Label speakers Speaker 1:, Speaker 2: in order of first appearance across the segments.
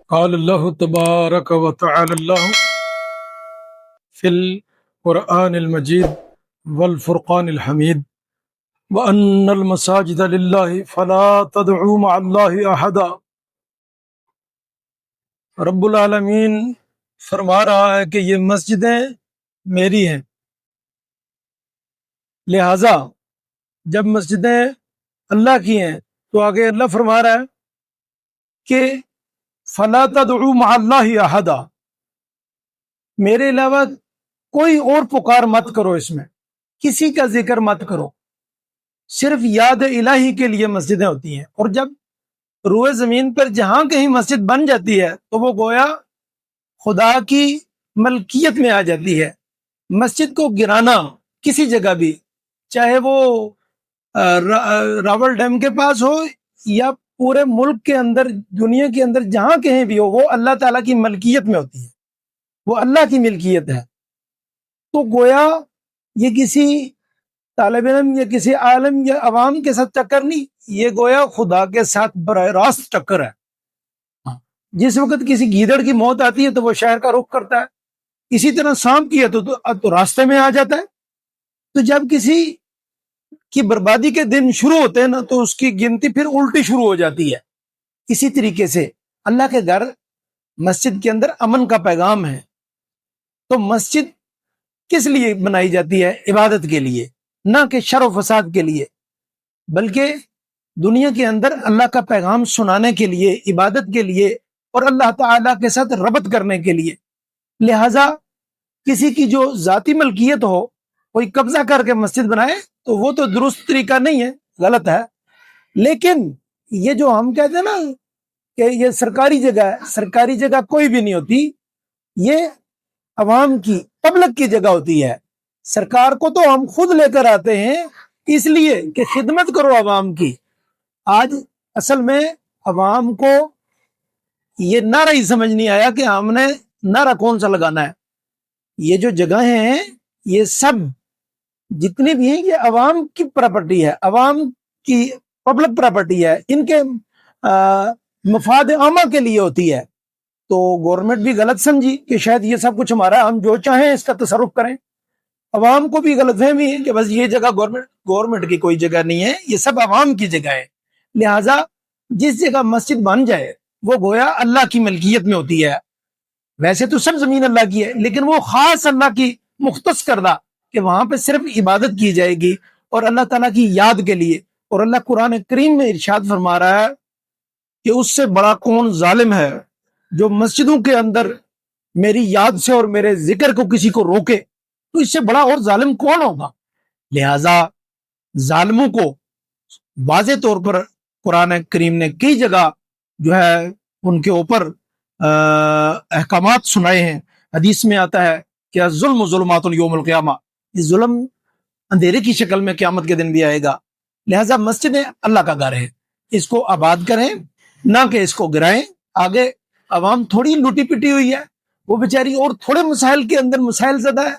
Speaker 1: قال الله تبارك وتعالى الله في القرآن المجيد والفرقان الحميد وأن المساجد لله فلا تدعوا مع الله أحدا۔ رب العالمین فرما رہا ہے کہ یہ مسجدیں میری ہیں، لہذا جب مسجدیں اللہ کی ہیں تو آگے اللہ فرما رہا ہے کہ فلا تدعوا مع اللہ احدا، میرے علاوہ کوئی اور پکار مت کرو، اس میں کسی کا ذکر مت کرو، صرف یاد الہی کے لیے مسجدیں ہوتی ہیں۔ اور جب روئے زمین پر جہاں کہیں مسجد بن جاتی ہے تو وہ گویا خدا کی ملکیت میں آ جاتی ہے۔ مسجد کو گرانا کسی جگہ بھی، چاہے وہ راول ڈیم کے پاس ہو یا پورے ملک کے اندر، دنیا کے اندر جہاں کہیں بھی ہو، وہ اللہ تعالیٰ کی ملکیت میں ہوتی ہے، وہ اللہ کی ملکیت ہے۔ تو گویا یہ کسی طالب علم یا کسی عالم یا عوام کے ساتھ ٹکر نہیں، یہ گویا خدا کے ساتھ براہ راست ٹکر ہے۔ جس وقت کسی گیدڑ کی موت آتی ہے تو وہ شہر کا رخ کرتا ہے، اسی طرح سانپ کی ہے تو راستے میں آ جاتا ہے۔ تو جب کسی کی بربادی کے دن شروع ہوتے ہیں نا تو اس کی گنتی پھر الٹی شروع ہو جاتی ہے۔ اسی طریقے سے اللہ کے گھر مسجد کے اندر امن کا پیغام ہے۔ تو مسجد کس لیے بنائی جاتی ہے؟ عبادت کے لیے، نہ کہ شر و فساد کے لیے، بلکہ دنیا کے اندر اللہ کا پیغام سنانے کے لیے، عبادت کے لیے اور اللہ تعالیٰ کے ساتھ ربط کرنے کے لیے۔ لہذا کسی کی جو ذاتی ملکیت ہو، کوئی قبضہ کر کے مسجد بنائے تو وہ تو درست طریقہ نہیں ہے، غلط ہے۔ لیکن یہ جو ہم کہتے ہیں نا کہ یہ سرکاری جگہ ہے، سرکاری جگہ کوئی بھی نہیں ہوتی، یہ عوام کی، پبلک کی جگہ ہوتی ہے۔ سرکار کو تو ہم خود لے کر آتے ہیں اس لیے کہ خدمت کرو عوام کی۔ آج اصل میں عوام کو یہ نعرہ ہی سمجھ نہیں آیا کہ ہم نے نعرہ کون سا لگانا ہے۔ یہ جو جگہیں ہیں یہ سب جتنی بھی ہیں یہ عوام کی پراپرٹی ہے، عوام کی پبلک پراپرٹی ہے، ان کے مفاد عامہ کے لیے ہوتی ہے۔ تو گورنمنٹ بھی غلط سمجھی کہ شاید یہ سب کچھ ہمارا، ہم جو چاہیں اس کا تصرف کریں۔ عوام کو بھی غلط فہمی ہے کہ بس یہ جگہ گورنمنٹ کی کوئی جگہ نہیں ہے، یہ سب عوام کی جگہ ہے۔ لہٰذا جس جگہ مسجد بن جائے وہ گویا اللہ کی ملکیت میں ہوتی ہے۔ ویسے تو سب زمین اللہ کی ہے، لیکن وہ خاص اللہ کی مختص کردہ کہ وہاں پہ صرف عبادت کی جائے گی اور اللہ تعالیٰ کی یاد کے لیے۔ اور اللہ قرآن کریم میں ارشاد فرما رہا ہے کہ اس سے بڑا کون ظالم ہے جو مسجدوں کے اندر میری یاد سے اور میرے ذکر کو کسی کو روکے، تو اس سے بڑا اور ظالم کون ہوگا؟ لہذا ظالموں کو واضح طور پر قرآن کریم نے کئی جگہ جو ہے ان کے اوپر احکامات سنائے ہیں۔ حدیث میں آتا ہے کہ ظلم ظلمات یوم القیامہ، یہ ظلم اندھیرے کی شکل میں قیامت کے دن بھی آئے گا۔ لہذا مسجدیں اللہ کا گھر ہے، اس کو آباد کریں نہ کہ اس کو گرائیں۔ آگے عوام تھوڑی لوٹی پٹی ہوئی ہے، وہ بیچاری اور تھوڑے مسائل کے اندر مسائل زدہ ہے،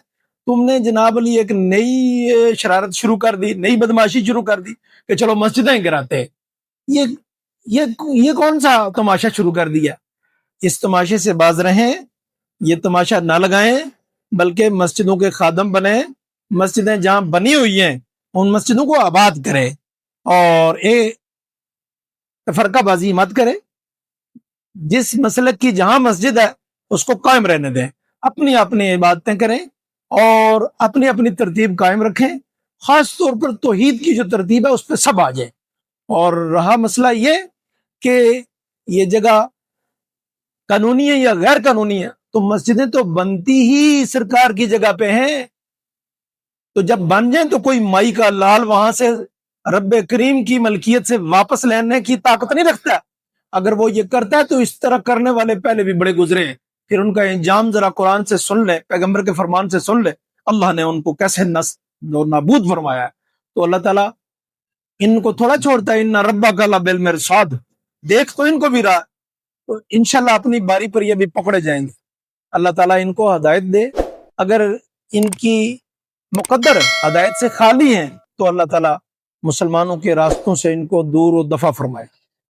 Speaker 1: تم نے جناب علی ایک نئی شرارت شروع کر دی، نئی بدماشی شروع کر دی کہ چلو مسجدیں گراتے ہیں۔ یہ کون سا تماشا شروع کر دیا؟ اس تماشے سے باز رہیں، یہ تماشا نہ لگائیں، بلکہ مسجدوں کے خادم بنیں، مسجدیں جہاں بنی ہوئی ہیں ان مسجدوں کو آباد کریں اور تفرقہ بازی مت کریں۔ جس مسلک کی جہاں مسجد ہے اس کو قائم رہنے دیں، اپنی اپنی عبادتیں کریں اور اپنی اپنی ترتیب قائم رکھیں۔ خاص طور پر توحید کی جو ترتیب ہے اس پہ سب آ جائیں۔ اور رہا مسئلہ یہ کہ یہ جگہ قانونی ہے یا غیر قانونی ہے، تو مسجدیں تو بنتی ہی سرکار کی جگہ پہ ہیں، تو جب بن جائیں تو کوئی مائی کا لال وہاں سے رب کریم کی ملکیت سے واپس لینے کی طاقت نہیں رکھتا۔ اگر وہ یہ کرتا ہے تو اس طرح کرنے والے پہلے بھی بڑے گزرے ہیں، پھر ان کا انجام ذرا قرآن سے سن لے، پیغمبر کے فرمان سے سن لے، اللہ نے ان کو کیسے نابود فرمایا ہے۔ تو اللہ تعالیٰ ان کو تھوڑا چھوڑتا ہے، ان ربک لبالمرصاد، دیکھ تو ان کو بھی رہا، تو انشاءاللہ اپنی باری پر یہ بھی پکڑے جائیں گے۔ اللہ تعالیٰ ان کو ہدایت دے، اگر ان کی مقدر ہدایت سے خالی ہیں تو اللہ تعالیٰ مسلمانوں کے راستوں سے ان کو دور و دفع فرمائے۔